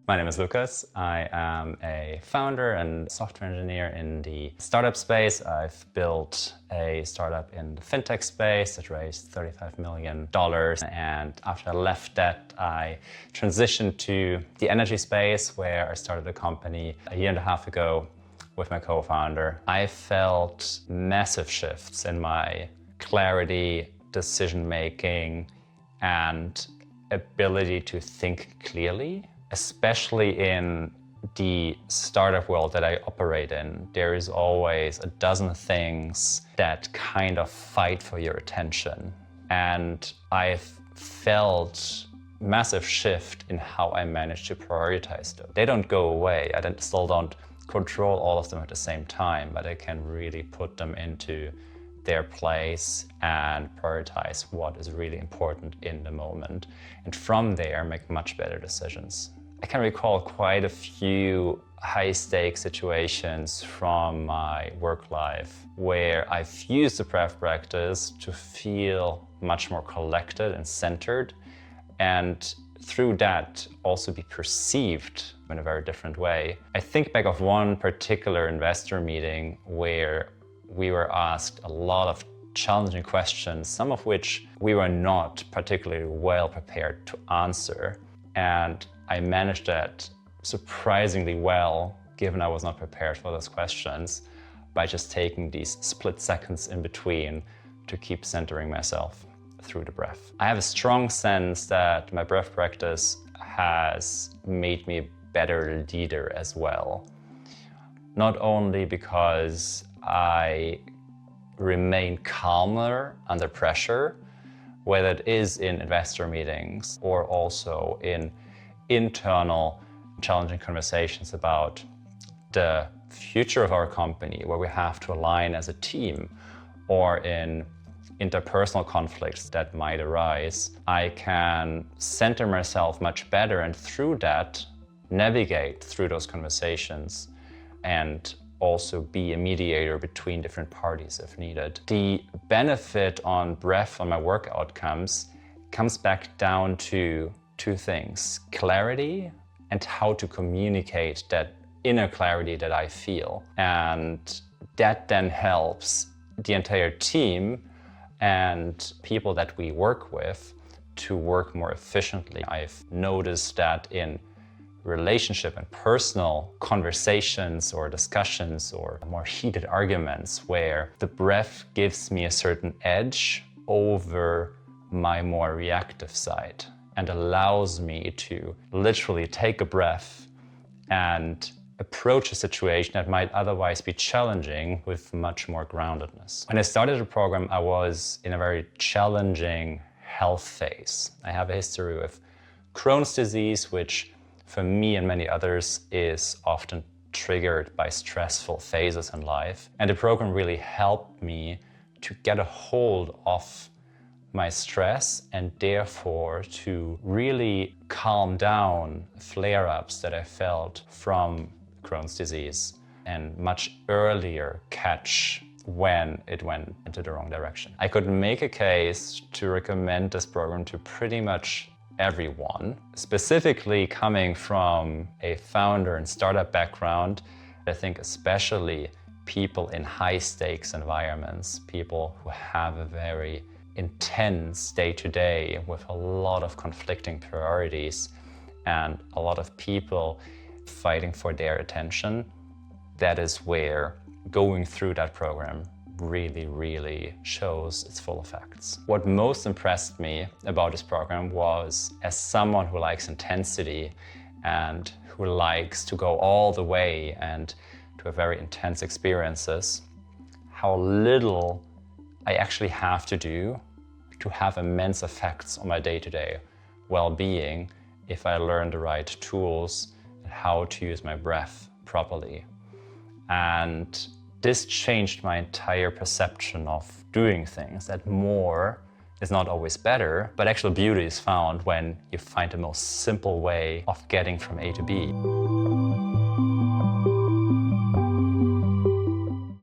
My name is Lukas. I am a founder and software engineer in the startup space. I've built a startup in the fintech space that raised $35 million. And after I left that, I transitioned to the energy space, where I started a company a year and a half ago with my co-founder. I felt massive shifts in my clarity, decision-making, and ability to think clearly. Especially in the startup world that I operate in, there is always a dozen things that kind of fight for your attention. And I've felt massive shift in how I manage to prioritize them. They don't go away. I still don't control all of them at the same time, but I can really put them into their place and prioritize what is really important in the moment. And from there, make much better decisions. I can recall quite a few high-stakes situations from my work life where I've used the breath practice to feel much more collected and centered, and through that also be perceived in a very different way. I think back of one particular investor meeting where we were asked a lot of challenging questions, some of which we were not particularly well prepared to answer. And I managed that surprisingly well, given I was not prepared for those questions, by just taking these split seconds in between to keep centering myself through the breath. I have a strong sense that my breath practice has made me a better leader as well. Not only because I remain calmer under pressure, whether it is in investor meetings or also in internal challenging conversations about the future of our company, where we have to align as a team, or in interpersonal conflicts that might arise, I can center myself much better, and through that navigate through those conversations and also be a mediator between different parties if needed. The benefit on breath on my work outcomes comes back down to two things: clarity and how to communicate that inner clarity that I feel. And that then helps the entire team and people that we work with to work more efficiently. I've noticed that in relationship and personal conversations or discussions or more heated arguments, where the breath gives me a certain edge over my more reactive side and allows me to literally take a breath and approach a situation that might otherwise be challenging with much more groundedness. When I started the program, I was in a very challenging health phase. I have a history with Crohn's disease, which for me and many others is often triggered by stressful phases in life. And the program really helped me to get a hold of my stress and therefore to really calm down flare-ups that I felt from Crohn's disease and much earlier catch when it went into the wrong direction. I could make a case to recommend this program to pretty much everyone. Specifically coming from a founder and startup background, I think especially people in high-stakes environments, people who have a very intense day-to-day with a lot of conflicting priorities and a lot of people fighting for their attention. That is where going through that program really shows its full effects. What most impressed me about this program was, as someone who likes intensity and who likes to go all the way and to have very intense experiences, how little I actually have to do to have immense effects on my day-to-day well-being if I learn the right tools and how to use my breath properly. And this changed my entire perception of doing things, that more is not always better, but actual beauty is found when you find the most simple way of getting from A to B.